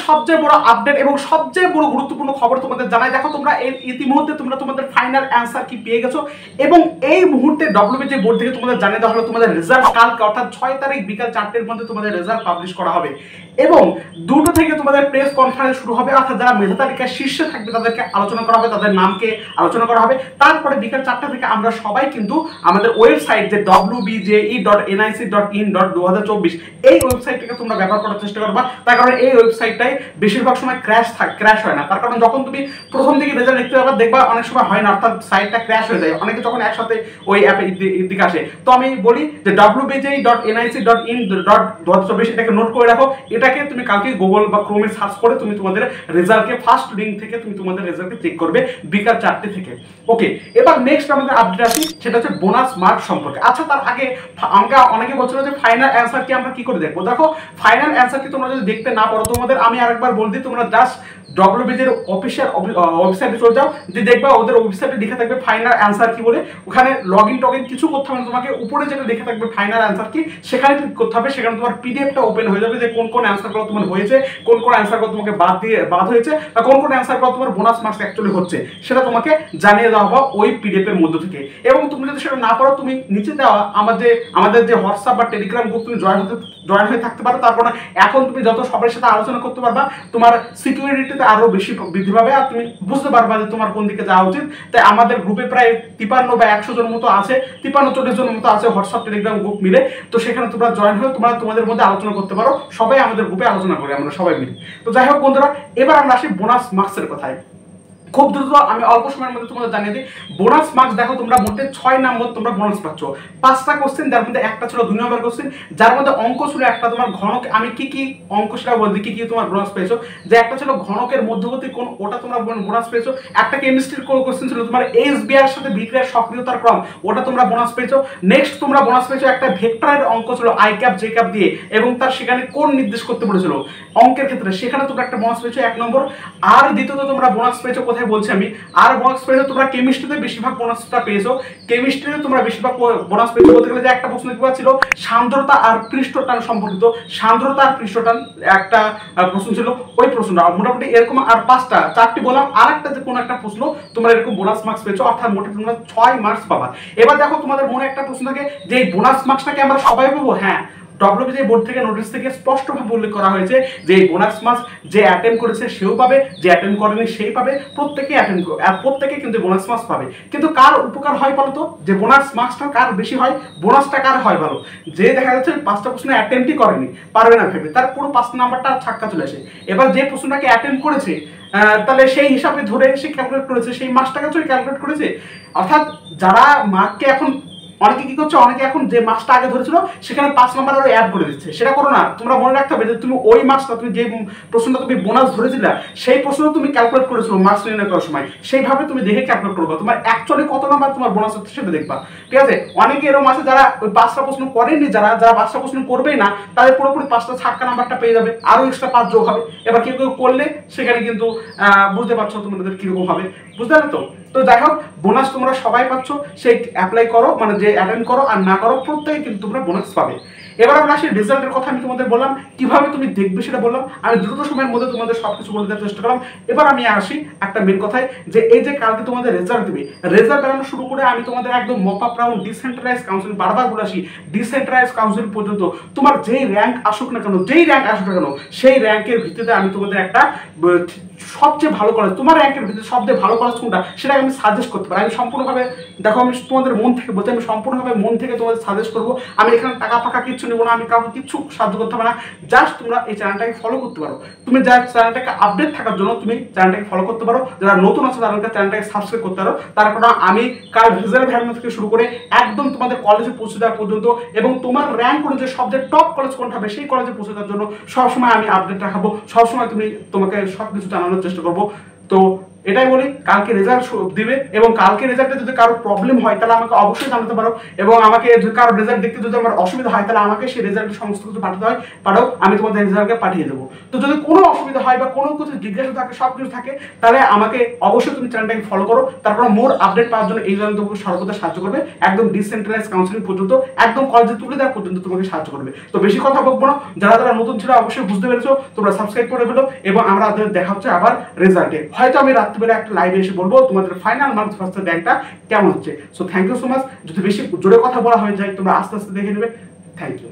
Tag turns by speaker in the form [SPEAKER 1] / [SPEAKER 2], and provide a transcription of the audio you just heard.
[SPEAKER 1] সবচেয়ে বড় আপডেট এবং সবচেয়ে বড় গুরুত্বপূর্ণ খবর তোমাদের জানাই। দেখো তোমরা ইতিমধ্যে তোমরা তোমাদের ফাইনাল অ্যান্সার কি পেয়ে গেছো এবং এই মুহূর্তে ডব্লিউবিজি বোর্ড থেকে তোমাদের জানিয়ে দেওয়া হলো তোমাদের রেজাল্ট কালকে অর্থাৎ 6 তারিখ বিকাল 4টের মধ্যে তোমাদের রেজাল্ট পাবলিশ করা হবে এবং 2টো থেকে তোমাদের প্রেস কনফারেন্স শুরু হবে, অর্থাৎ যারা মেধা তালিকায় শীর্ষে থাকবে তাদেরকে আলোচনা করা হবে, তাদের নামকে আলোচনা করা হবে। তারপরে বিকাল 4টা থেকে আমরা সবাই কিন্তু আমাদের ওয়েবসাইট যে wbje.nic.in.2024 এই ওয়েবসাইটটাকে তোমরা ব্যবহার করার চেষ্টা করবা। তার কারণ এই ওয়েবসাইটটাই বেশিরভাগ সময় ক্র্যাশ হয় না। তার কারণ যখন তুমি প্রথম দিকে রেজাল্ট দেখতে পাবা দেখবা অনেক সময় হয় না, অর্থাৎ সাইটটা ক্র্যাশ হয়ে যায় অনেকে যখন একসাথে ওই অ্যাপে দিকে আসে। তো আমি বলি যে wbje.nic.in.2024 এটাকে নোট করে রাখো। এটাকে তুমি কালকে গুগল বা ক্রোমে সার্চ করে তুমি তোমাদের রেজাল্টকে ফার্স্ট লিংক থেকে তুমি তোমাদের রেজাল্টকে চেক করবে বিকাল 4টে থেকে। ওকে, এবার নেক্সট আমাদের আপডেট আসি, সেটা হচ্ছে বোনাস মার্ক সম্পর্কে। আচ্ছা, তার আগে আমাকে অনেকে বলছিল যে ফাইনাল অ্যান্সার কি আমরা কি করে দেখবো। দেখো ফাইনাল অ্যান্সার কি তোমরা যদি দেখতে না পারো তোমাদের আমি আরেকবার বল দিই, তোমরা জাস্ট ডব্লিউবিজির অফিসিয়াল ওয়েবসাইটে চলে যাও, যে দেখবা ওদের ওয়েবসাইটে লেখা থাকবে ফাইনাল অ্যান্সার কি বলে। ওখানে লগ ইন কিছু করতে হবে না, তোমাকে উপরে যেটা লেখা থাকবে ফাইনাল অ্যান্সার কি সেখানে ক্লিক করতে হবে। সেখানে তোমার পিডিএফটা ওপেন হয়ে যাবে যে কোন কোন অ্যান্সারগুলো তোমার হয়েছে, কোন কোন অ্যান্সারগুলো তোমাকে বাদ হয়েছে, বা কোন কোন অ্যান্সারগুলো তোমার বোনাস মার্কস অ্যাকচুয়ালি হচ্ছে সেটা তোমাকে জানিয়ে দেওয়া হবে ওই পিডিএফ এর মধ্য থেকে। এবং তুমি যদি সেটা না পারো তুমি নিচে দেওয়া আমাদের যে হোয়াটসঅ্যাপ বা টেলিগ্রাম গ্রুপ তুমি জয়েন হয়ে থাকতে পারো। তারপর এখন তুমি যত সবার সাথে আলোচনা করতে পারবা তোমার সিকিউরিটিতে আরো বেশি বৃদ্ধি পাবে আর তুমি বুঝতে পারবা যে তোমার কোন দিকে যাওয়া উচিত। তাই আমাদের গ্রুপে প্রায় 53 বা 100 জন মতো আছে, 53-40 জন মতো আছে হোয়াটসঅ্যাপ টেলিগ্রাম গ্রুপ মিলে। তো সেখানে তোমরা জয়েন হয়ে তোমরা তোমাদের মধ্যে আলোচনা করতে পারো, সবাই আমাদের গ্রুপে আলোচনা করি আমরা সবাই মিলে। তো যাই হোক বন্ধুরা, এবার আমরা আসি বোনাস মার্কসের কথায়। খুব দ্রুত আমি অল্প সময়ের মধ্যে তোমাদের জানিয়ে দিই বোনাস মার্কস। দেখো তোমরা মোটে 6 নম্বর তোমরা বোনাস পাচ্ছ। 5টা কোশ্চেন, যার মধ্যে একটা ছিল 2 নম্বর কোশ্চেন, যার মধ্যে অঙ্ক ছিল একটা তোমার ঘনক। আমি কি অঙ্ক সেটা বলছি কি তোমার বোনাস পেয়েছো। যে একটা ছিল ঘনকের মধ্যবর্তী কোণ, ওটা তোমরা বোনাস পেয়েছো। একটা কেমিস্ট্রির কোশ্চেন ছিল তোমার এসবিআর সাথে বিক্রিয়ার সক্রিয়তার ক্রম, ওটা তোমরা বোনাস পেয়েছো। নেক্সট তোমরা বোনাস পেয়েছো একটা ভেক্টরের অঙ্ক ছিল আই ক্যাপ জে ক্যাপ দিয়ে, এবং তার সেখানে কোণ নির্দেশ করতে বলেছিল অঙ্কের ক্ষেত্রে, সেখানে তোমরা একটা বোনাস পেয়েছো 1 নম্বর। আর দ্বিতীয়ত তোমরা বোনাস পেয়েছো কোথায় বলছি আমি, আর বোনাস পেয়েছো তোমরা কেমিস্ট্রিতে বেশিরভাগ বোনাসটা পেয়েছো। কেমিস্ট্রিতে তোমরা বেশিরভাগ বোনাস পেয়েছো বলতে গেলে যে একটা প্রশ্ন কি ছিল সান্দ্রতা আর পৃষ্ঠটান সম্পর্কিত, সান্দ্রতা আর পৃষ্ঠটান একটা প্রশ্ন ছিল। ওই প্রশ্নটা মোটামুটি এরকম আর 4টি বললাম, আর একটা যে কোনো একটা প্রশ্ন তোমরা এরকম বোনাস মার্কস পেয়েছো, অর্থাৎ মোটে তোমরা 6 মার্কস পাবা। এবার দেখো তোমাদের মনে একটা প্রশ্ন থাকে যে এই বোনাস মার্কসটাকে আমরা সবাই পাবো। হ্যাঁ, ডব্লিউবিজি বোর্ড থেকে নোটিশ থেকে স্পষ্টভাবে উল্লেখ করা হয়েছে যে এই বোনাস মার্কস যে অ্যাটেন্ড করেছে সেও পাবে, যে অ্যাটেন্ড করেনি সেই পাবে, প্রত্যেকে কিন্তু বোনাস মার্কস পাবে। কিন্তু কার উপকার হয় বলতো, যে বোনাস মার্কসটা কার বেশি হয়, বোনাসটা কার হয় ভালো, যে দেখা যাচ্ছে 5টা প্রশ্ন অ্যাটেন্ডই করেনি, পারবে না ভেবে তার পুরো 5 নাম্বারটা ছাক্কা চলে আসে। এবার যে প্রশ্নটাকে অ্যাটেন্ড করেছে তাহলে সেই হিসাবে ধরে সে ক্যালকুলেট করেছে, সেই মার্কসটাকে ক্যালকুলেট করেছে। অর্থাৎ যারা মার্ককে এখন অনেকে কি করছে, অনেকে এখন যে মার্কসটা আগে ধরেছিল সেখানে 5 নাম্বার আরো অ্যাড করে দিচ্ছে। সেটা করো না, তোমরা মনে রাখতে হবে যে তুমি ওই মার্কসটা তুমি যে প্রশ্নটা তুমি বোনাস ধরেছিলে সেই প্রশ্ন তুমি ক্যালকুলেট করেছো মার্কস নির্ণয় করার সময়, সেইভাবে তুমি দেখে ক্যালকুলেট করবে তোমার অ্যাকচুয়ালি কত নাম্বার তোমার বোনাস হচ্ছে সেটা দেখবা। ঠিক আছে, অনেকে এরকম আছে যারা ওই 5টা প্রশ্ন করেনি, যারা 5টা প্রশ্ন করবেই না তাদের পুরোপুরি 5টা ছাক্কা নাম্বারটা পেয়ে যাবে, আরো এক্সট্রা 5 যোগ হবে। এবার কেউ করলে সেখানে কিন্তু বুঝতে পারছো তোমাদের কিরকম হবে, বুঝতে পারলে তো। তো যাই হোক, বোনাস তোমরা সবাই পাচ্ছ, সেই অ্যাপ্লাই করো, মানে যে অ্যাটেন্ড করো আর না করো প্রত্যেকে কিন্তু তোমরা বোনাস পাবে। এবার আমরা আসি রেজাল্টের কথা। আমি তোমাদের বললাম কিভাবে তুমি দেখবে সেটা বললাম, আমি দ্রুত সময়ের মধ্যে তোমাদের সবকিছু বলে দেওয়ার চেষ্টা করলাম। এবার আমি আসি একটা মেন কথায়, যে এই যে কালকে তোমাদের রেজাল্ট দিবে, রেজাল্ট বেরানো শুরু করে আমি তোমাদের একদম mock up round decentralise council বারবার বলে আসি, ডিসেন্ট্রালাইজ কাউন্সিল পর্যন্ত তোমার যেই র্যাঙ্ক আসুক না কেন, সেই র্যাঙ্কের ভিত্তিতে আমি তোমাদের একটা সবচেয়ে ভালো কলেজ, তোমার র্যাঙ্কের ভিত্তিতে সবচেয়ে ভালো কলেজ কোনটা সেটাকে আমি সাজেস্ট করতে পারি। আমি সম্পূর্ণভাবে দেখো, আমি তোমাদের মন থেকে বলছি, আমি সম্পূর্ণভাবে মন থেকে তোমাদের সাজেস্ট করবো। আমি এখানে টাকা ফাঁকা কিচ্ছু নেবো না, আমি কাউকে কিচ্ছু সাহায্য করতে হবে না। জাস্ট তোমরা এই চ্যানেলটাকে ফলো করতে পারো। তুমি যা চ্যানেলটাকে আপডেট থাকার জন্য তুমি চ্যানেলটাকে ফলো করতে পারো, যারা নতুন আছে তাদেরকে চ্যানেলটাকে সাবস্ক্রাইব করতে পারো। তার কারণ আমি কাল রেজাল্ট ভ্যালু থেকে শুরু করে একদম তোমাদের কলেজে পৌঁছে দেওয়া পর্যন্ত, এবং তোমার র্যাঙ্ক অনুযায়ী সবচেয়ে টপ কলেজ কোনটা হবে সেই কলেজে পৌঁছে দেওয়ার জন্য সবসময় আমি আপডেট রাখাবো, সবসময় তোমাকে সবকিছু জানানোর চেষ্টা করবো। তো এটাই বলি, কালকে রেজাল্ট দিবে এবং কালকে রেজাল্টে যদি কারো প্রবলেম হয় তাহলে আমাকে অবশ্যই জানাতে পারো, এবং আমাকে যদি কারো রেজাল্ট দেখতে যদি আমার অসুবিধা হয় তাহলে আমাকে সেই রেজাল্টের সমস্ত কিছু পাঠাতে হয়, পারো, আমি তোমাদের রেজাল্টকে পাঠিয়ে দেবো। তো যদি কোনো অসুবিধা হয় বা কোনো কিছু জিজ্ঞাসা থাকে, সব কিছু থাকে, তাহলে আমাকে অবশ্যই তুমি চ্যানেলটাকে ফলো করো। তারপর মোর আপডেট পাওয়ার জন্য এই চ্যানেল তোমাকে সর্বদা সাহায্য করবে, একদম ডিসেন্ট্রালাইজ কাউন্সিলিং পর্যন্ত, একদম কলেজে তুলে দেওয়া পর্যন্ত তোমাকে সাহায্য করবে। তো বেশি কথা বলবো না, যারা যারা নতুন ছিল অবশ্যই বুঝতে পেরেছো, তোমরা সাবস্ক্রাইব করে ফেলো এবং আমরা দেখা হচ্ছে আবার রেজাল্টে। হয়তো আমি রাত্রিবেলা একটা লাইভে এসে বলবো তোমাদের ফাইনাল মার্কস ফার্স্ট র্যাঙ্কটা কেমন হচ্ছে। So thank you so much. যদি বেশি জোরে কথা বলা হয়ে যায় তোমরা আস্তে আস্তে দেখে নেবে। Thank you.